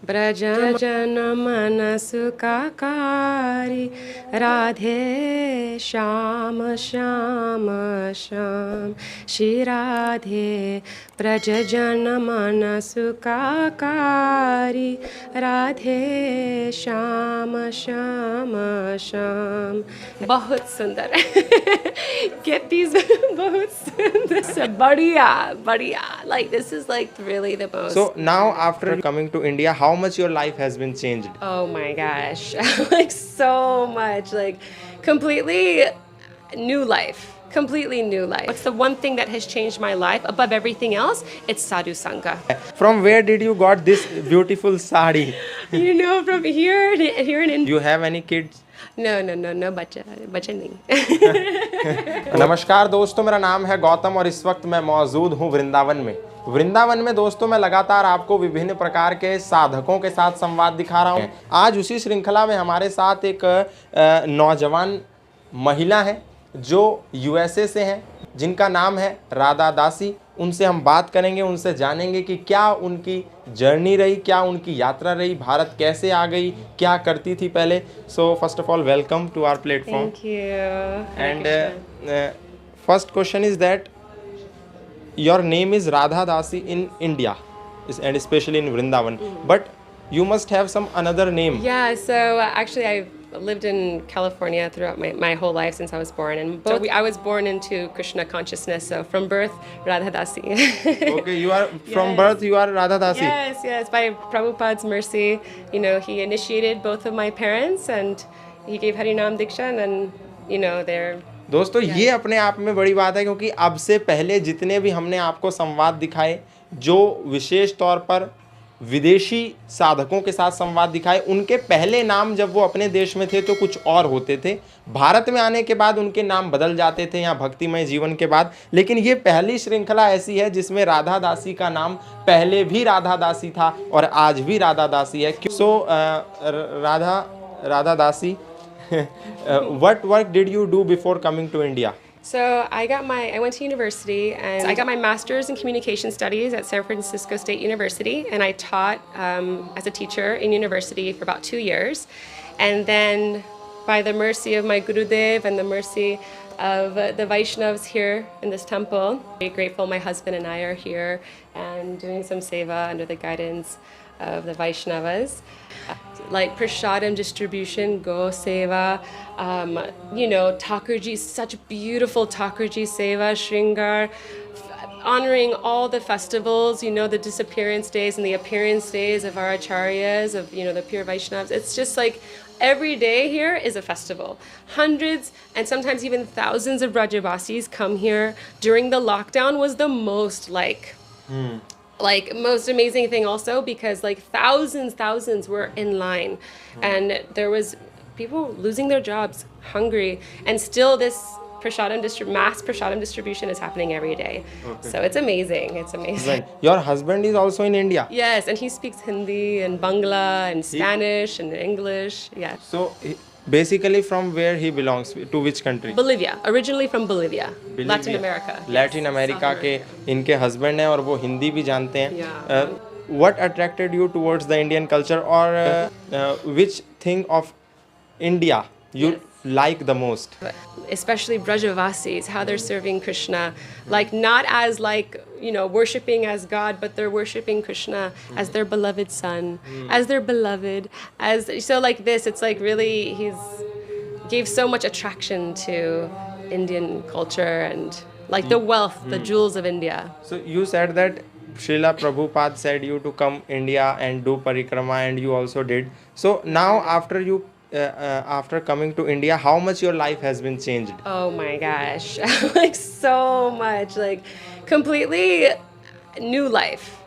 ब्रजन मन सुखाकारी राधे श्याम श्याम श्याम श्री राधे ब्रजन मन सुखाकारी राधे श्याम श्याम श्याम बहुत सुंदर get these बहुत सुंदर बढ़िया बढ़िया like this is like really the most. So now after coming to India, how much your life has been changed? Oh my gosh, like so much, like completely new life. Completely new life. What's the one thing that has changed my life above everything else? It's Sadhu Sangha. From where did you got this beautiful sari? You know, from here in India. You have any kids? No, बच्चा नहीं. नमस्कार दोस्तों, मेरा नाम है गौतम और इस वक्त मैं मौजूद हूँ वृंदावन में। वृंदावन में दोस्तों मैं लगातार आपको विभिन्न प्रकार के साधकों के साथ संवाद दिखा रहा हूँ। आज उसी श्रृंखला में हमारे साथ एक नौजवान महिला है जो यूएसए से हैं, जिनका नाम है राधा दासी। उनसे हम बात करेंगे, उनसे जानेंगे कि क्या उनकी जर्नी रही, क्या उनकी यात्रा रही, भारत कैसे आ गई, क्या करती थी पहले। So first of all welcome to our platform. Thank you. And first question is that your name is Radha Dasi in India and especially in Vrindavan, but you must have some another name. Yeah, so actually I've lived in California throughout my whole life since I was born, and I was born into Krishna consciousness, so from birth Radha Dasi. Okay, you are from birth you are Radha Dasi. Yes, by Prabhupada's mercy, you know, he initiated both of my parents and he gave Harinam Diksha, and then, you know, they're दोस्तों ये अपने आप में बड़ी बात है, क्योंकि अब से पहले जितने भी हमने आपको संवाद दिखाए, जो विशेष तौर पर विदेशी साधकों के साथ संवाद दिखाए, उनके पहले नाम जब वो अपने देश में थे तो कुछ और होते थे। भारत में आने के बाद उनके नाम बदल जाते थे यहाँ भक्तिमय जीवन के बाद। लेकिन ये पहली श्रृंखला ऐसी है जिसमें राधा दासी का नाम पहले भी राधा दासी था और आज भी राधा दासी है। सो राधा दासी, what work did you do before coming to India? So I went to university and I got my master's in communication studies at San Francisco State University, and I taught as a teacher in university for about 2 years. And then by the mercy of my Gurudev and the mercy of the Vaishnavas here in this temple, I'm very grateful my husband and I are here and doing some seva under the guidance of the Vaishnavas. Like prasadam distribution, go seva, you know, Thakurji, such beautiful Thakurji seva, Shringar, honoring all the festivals, you know, the disappearance days and the appearance days of our acharyas, of, you know, the pure Vaishnavas. It's just like every day here is a festival. Hundreds and sometimes even thousands of Brajavasis come here. During the lockdown was the most like most amazing thing also, because like thousands were in line, and there was people losing their jobs, hungry, and still this mass prasadam distribution is happening every day. Okay. So it's amazing. Right. Your husband is also in India? Yes, and he speaks Hindi and Bangla and Spanish and English. Yeah. So basically from where he belongs, to which country? Bolivia, originally from Bolivia. Latin America. Latin America के इनके husband हैं और वो हिंदी भी जानते हैं. Yeah. What attracted you towards the Indian culture, or which thing of India you like the most? Especially Brajavasis, how they're serving Krishna, like not as like, you know, worshipping as God, but they're worshipping Krishna as their beloved son, as their beloved, as so like this. It's like really gave so much attraction to Indian culture and like the wealth, the jewels of India. So you said that Srila Prabhupada said you to come India and do parikrama, and you also did. So now after coming to India, how much your life has been changed? Oh my gosh, like so much, like completely new life,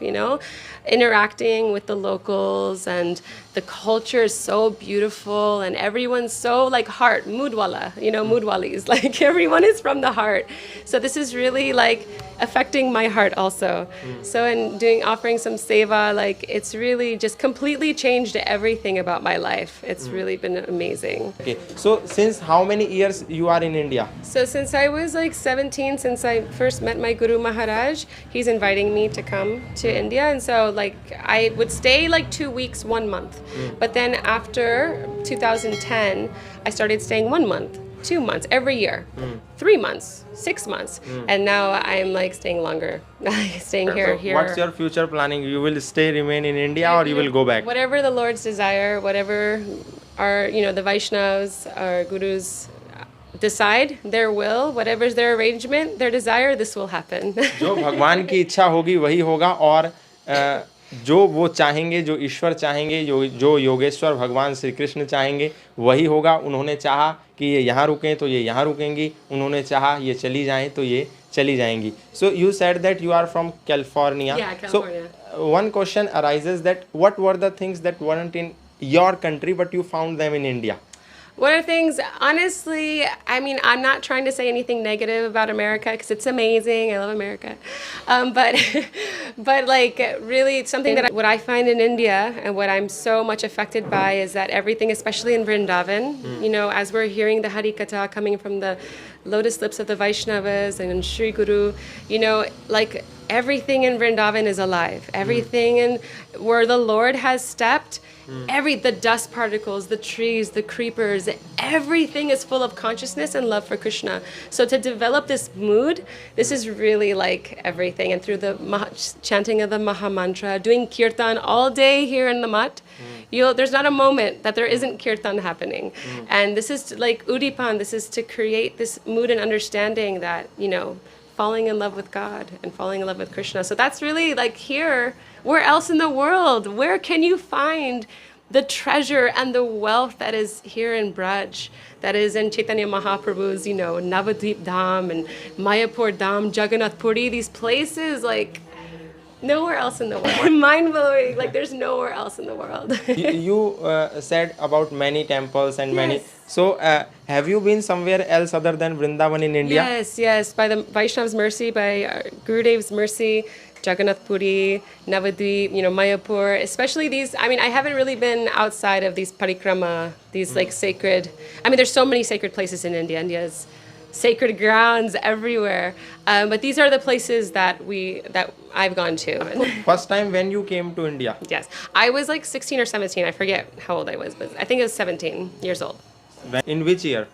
you know, interacting with the locals, and the culture is so beautiful, and everyone's so like heart, moodwala, you know, moodwalis, like everyone is from the heart. So this is really like affecting my heart also. So in offering some seva, like it's really just completely changed everything about my life. It's really been amazing. Okay, so since how many years you are in India? So since I was like 17, since I first met my Guru Maharaj, he's invited inviting me to come to India, and so like I would stay like 2 weeks, 1 month. But then after 2010, I started staying 1 month, 2 months every year, 3 months, 6 months, and now I'm like staying longer, staying here. So what's your future planning? You will remain in India, or you will go back? Whatever the Lord's desire, whatever our, the Vaishnavas, our gurus decide, their will, whatever's their arrangement, their desire, this will happen. जो भगवान की इच्छा होगी वही होगा, और जो वो चाहेंगे, जो ईश्वर चाहेंगे, जो योगेश्वर भगवान श्री कृष्ण चाहेंगे वही होगा। उन्होंने चाहा कि ये यहाँ रुकें तो ये यहाँ रुकेंगी, उन्होंने चाहा ये चली जाएं तो ये चली जाएंगी। So you said that you are from California. Yeah, California. So one question arises that what were the things that weren't in your country but you found them in India? One of the things, honestly, I mean, I'm not trying to say anything negative about America because it's amazing. I love America. But like really something that what I find in India and what I'm so much affected by is that everything, especially in Vrindavan, as we're hearing the Hari Katha coming from the lotus lips of the Vaishnavas and Sri Guru, like everything in Vrindavan is alive. Everything in where the Lord has stepped, the dust particles, the trees, the creepers, everything is full of consciousness and love for Krishna. So to develop this mood, this is really like everything. And through the chanting of the Maha Mantra, doing kirtan all day here in the Mutt, there's not a moment that there isn't kirtan happening. And this is like Udipan, this is to create this mood and understanding that, falling in love with God and falling in love with Krishna. So that's really like here. Where else in the world? Where can you find the treasure and the wealth that is here in Braj, that is in Chaitanya Mahaprabhu's, Navadvip Dham and Mayapur Dham, Jagannath Puri, these places, like nowhere else in the world. Mind-blowing, like there's nowhere else in the world. You said about many temples and many. Yes. So have you been somewhere else other than Vrindavan in India? Yes. By the Vaishnav's mercy, by Gurudev's mercy, Jagannath Puri, Navadvip, Mayapur, especially these. I mean, I haven't really been outside of these parikrama, these like sacred. I mean, there's so many sacred places in India. India's sacred grounds everywhere. But these are the places that I've gone to. First time when you came to India? Yes, I was like 16 or 17. I forget how old I was, but I think it was 17 years old. In which year?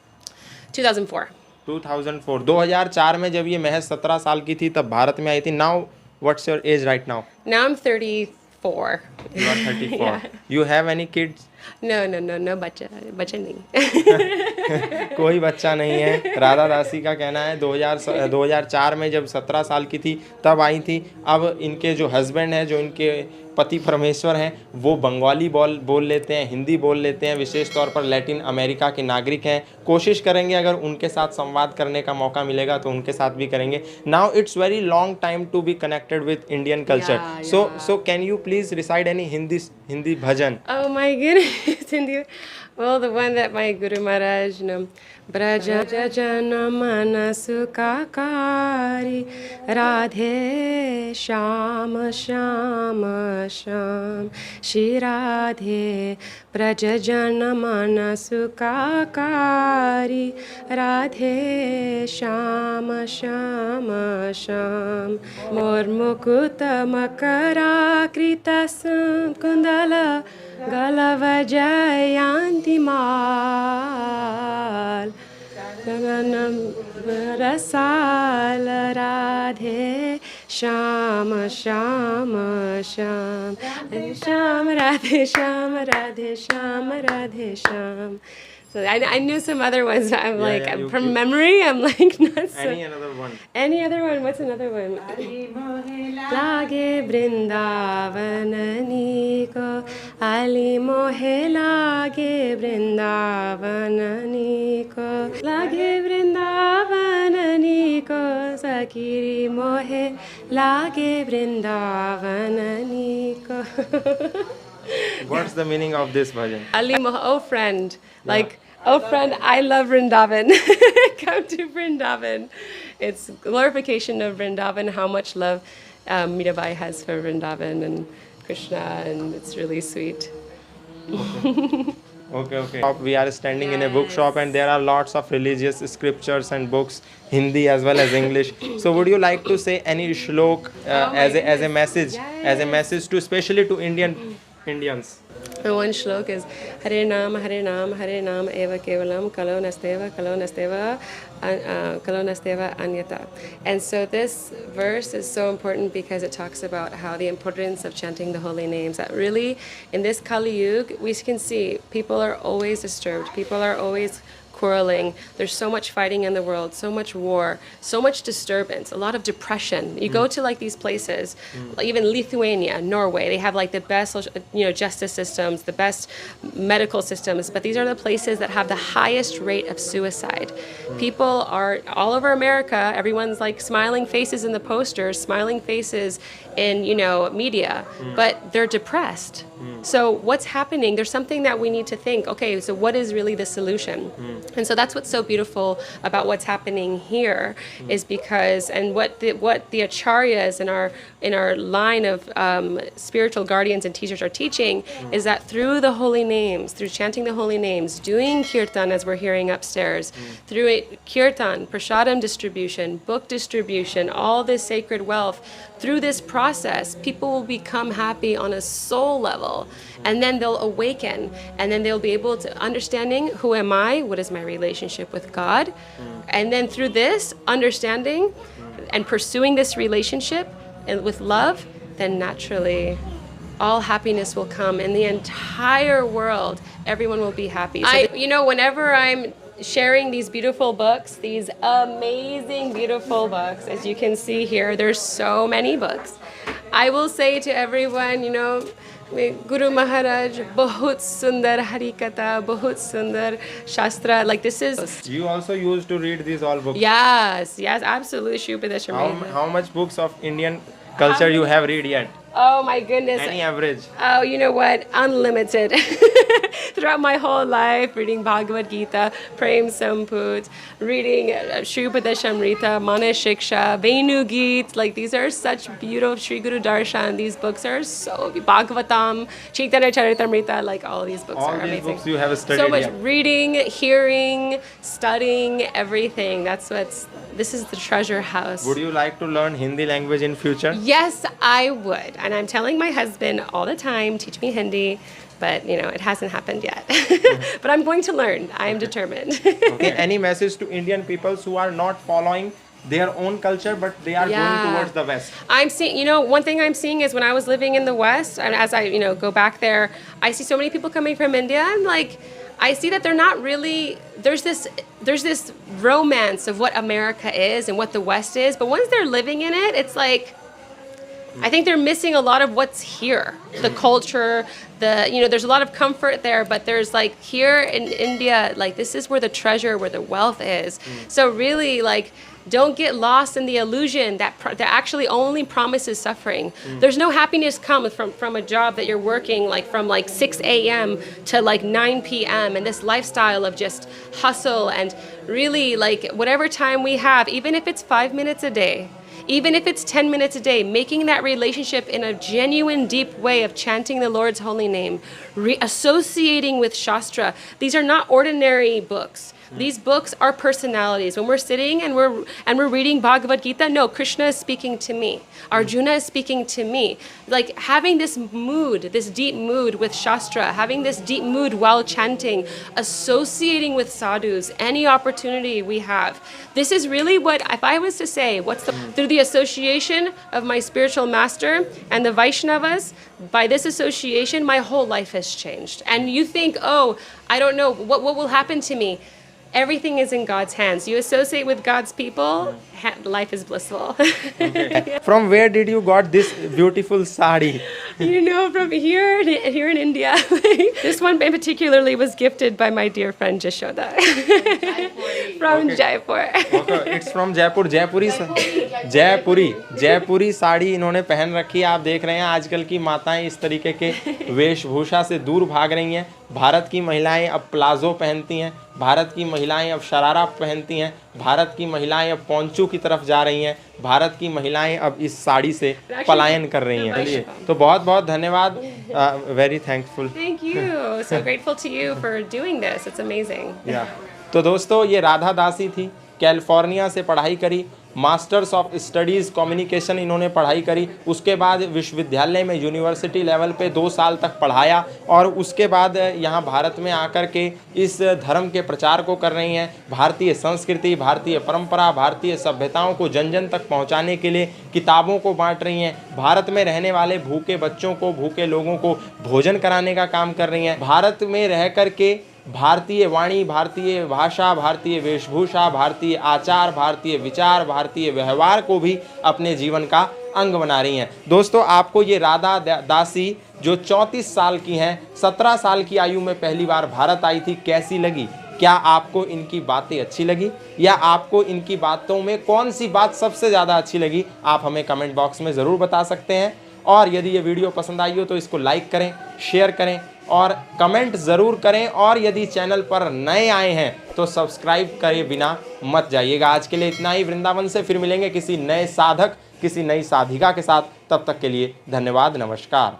2004. 2004. 2004 में जब ये महज 17 साल की थी तब भारत में आई थी. Now what's your age right now? Now I'm 34. You are 34. Yeah. You have any kids? No बच्चा नहीं. कोई बच्चा नहीं है. राधा दासी का कहना है 2004 में जब 17 साल की थी तब आई थी. अब इनके जो हस्बैंड हैं, जो इनके पति परमेश्वर हैं, वो बंगाली बोल लेते हैं, हिंदी बोल लेते हैं, विशेष तौर पर लैटिन अमेरिका के नागरिक हैं. कोशिश करेंगे अगर उनके साथ संवाद करने का मौका मिलेगा तो उनके साथ भी करेंगे. Now it's very long time to be connected with Indian culture. So can you please recite any Hindi bhajan? Oh my goodness, Hindi. Well, the one that my Guru Maharaj, Braja Jana Manasukakari Radhe Shama Shama Sham Shri Radhe Braja Jana Manasukakari Radhe Shama Shama Sham Mor Mukuta Makara Krita Kundala Galava Jayanti Mal Rasal Radhe Shama Shama Sham Sham Radhe Sham Radhe Sham Radhe Sham. So I knew some other ones. I'm from memory. I'm like not so. Any another one? Any other one? What's another one? Lage Brindavanani ko Ali mohe lage Brindavanani ko lage Brindavanani ko Sakiri mohe lage Brindavanani ko. What's the meaning of this bhajan? Ali mohe, oh friend, oh friend, I love Vrindavan. Come to Vrindavan. It's glorification of Vrindavan, how much love Mirabai has for Vrindavan and Krishna, and it's really sweet. Okay. We are standing in a bookshop and there are lots of religious scriptures and books, Hindi as well as English. So would you like to say any shlok as a message, as a message to especially to Indians? The one shlok is Hare Nam Eva Kevalam Kalo Nasteva Anyata. And so this verse is so important because it talks about how the importance of chanting the holy names. That really, in this Kali Yuga, we can see people are always disturbed. People are always quarreling. There's so much fighting in the world, so much war, so much disturbance, a lot of depression. You go to like these places, like even Lithuania, Norway, they have like the best, justice systems, the best medical systems, but these are the places that have the highest rate of suicide. People are all over America, everyone's like smiling faces in the posters, smiling faces in, media, but they're depressed. So what's happening? There's something that we need to think, okay, so what is really the solution? And so that's what's so beautiful about what's happening here is because, and what the acharyas in our line of spiritual guardians and teachers are teaching is that through the holy names, through chanting the holy names, doing kirtan as we're hearing upstairs, through kirtan, prasadam distribution, book distribution, all this sacred wealth, through this process, people will become happy on a soul level, and then they'll awaken, and then they'll be able to understanding who am I, what is my relationship with God, and then through this understanding and pursuing this relationship and with love, then naturally all happiness will come in the entire world. Everyone will be happy. So whenever I'm sharing these beautiful books, these amazing, beautiful books, as you can see here, there's so many books. I will say to everyone, Guru Maharaj, bahut sundar harikatha, bahut sundar shastra. Like this is. You also used to read these all books. Yes, absolutely. How much books of Indian culture you have read yet? Oh my goodness. Any average? Oh, you know what? Unlimited. Throughout my whole life, reading Bhagavad Gita, Prem Samput, reading Shri Upadeshamrita, Mana Shiksha, Venu Geet. Like these are such beautiful Shri Guru Darshan. These books are so Bhagavatam, Chaitanya Charitamrita. Like all these books are amazing. All these books you have studied. So much reading, hearing, studying, everything. This is the treasure house. Would you like to learn Hindi language in future? Yes, I would. And I'm telling my husband all the time, teach me Hindi. But, it hasn't happened yet. But I'm going to learn. I am determined. Okay. Any message to Indian people who are not following their own culture, but they are going towards the West? I'm seeing, one thing I'm seeing is when I was living in the West, and as I, go back there, I see so many people coming from India. And I see that they're not really, there's this romance of what America is and what the West is. But once they're living in it, it's like, I think they're missing a lot of what's here. The culture, there's a lot of comfort there, but there's here in India, this is where the treasure, where the wealth is. So really, don't get lost in the illusion that actually only promises suffering. There's no happiness comes from a job that you're working from 6 a.m. to 9 p.m. and this lifestyle of just hustle and really whatever time we have, even if it's 5 minutes a day, even if it's 10 minutes a day, making that relationship in a genuine, deep way of chanting the Lord's holy name, associating with Shastra. These are not ordinary books. These books are personalities. When we're sitting and we're reading Bhagavad Gita, no, Krishna is speaking to me. Arjuna is speaking to me. Having this mood, this deep mood with Shastra, having this deep mood while chanting, associating with sadhus, any opportunity we have. This is really what, if I was to say, through the association of my spiritual master and the Vaishnavas, by this association, my whole life has changed. And you think, oh, I don't know, what will happen to me? Everything is in God's hands. You associate with God's people, life is blissful. Okay. From where did you got this beautiful sari? From here in India. This one in particularly was gifted by my dear friend Jashoda. From Jaipur. Okay, it's from Jaipur. जयपुरी साड़ी इन्होंने पहन रखी है. आप देख रहे हैं आजकल की माताएं इस तरीके के वेशभूषा से दूर भाग रही हैं. भारत की महिलाएं अब प्लाजो पहनती हैं, भारत की महिलाएं अब शरारा पहनती हैं, भारत की महिलाएं अब पोंचू की तरफ जा रही हैं, भारत की महिलाएं अब इस साड़ी से पलायन कर रही हैं. चलिए, तो बहुत बहुत धन्यवाद. Very thankful. Thank you. So grateful to you for doing this. It's amazing. या तो दोस्तों ये राधा दासी थी, कैलिफोर्निया से पढ़ाई करी, मास्टर्स ऑफ स्टडीज़ कम्युनिकेशन इन्होंने पढ़ाई करी। उसके बाद विश्वविद्यालय में यूनिवर्सिटी लेवल पे 2 साल तक पढ़ाया और उसके बाद यहाँ भारत में आकर के इस धर्म के प्रचार को कर रही हैं। भारतीय संस्कृति, भारतीय परंपरा, भारतीय सभ्यताओं को जन जन तक पहुँचाने के लिए किताबों को बांट रही हैं। भारत में रहने वाले भूखे बच्चों को, भूखे लोगों को भोजन कराने का काम कर रही हैं। भारत में रह कर के भारतीय वाणी, भारतीय भाषा, भारतीय वेशभूषा, भारतीय आचार, भारतीय विचार, भारतीय व्यवहार को भी अपने जीवन का अंग बना रही हैं। दोस्तों आपको ये राधा दासी जो 34 साल की हैं, 17 साल की आयु में पहली बार भारत आई थी, कैसी लगी? क्या आपको इनकी बातें अच्छी लगी या आपको इनकी बातों में कौन सी बात सबसे ज़्यादा अच्छी लगी? आप हमें कमेंट बॉक्स में ज़रूर बता सकते हैं। और यदि ये वीडियो पसंद आई हो तो इसको लाइक करें, शेयर करें और कमेंट ज़रूर करें। और यदि चैनल पर नए आए हैं तो सब्सक्राइब करे बिना मत जाइएगा। आज के लिए इतना ही। वृंदावन से फिर मिलेंगे किसी नए साधक, किसी नई साधिका के साथ। तब तक के लिए धन्यवाद, नमस्कार।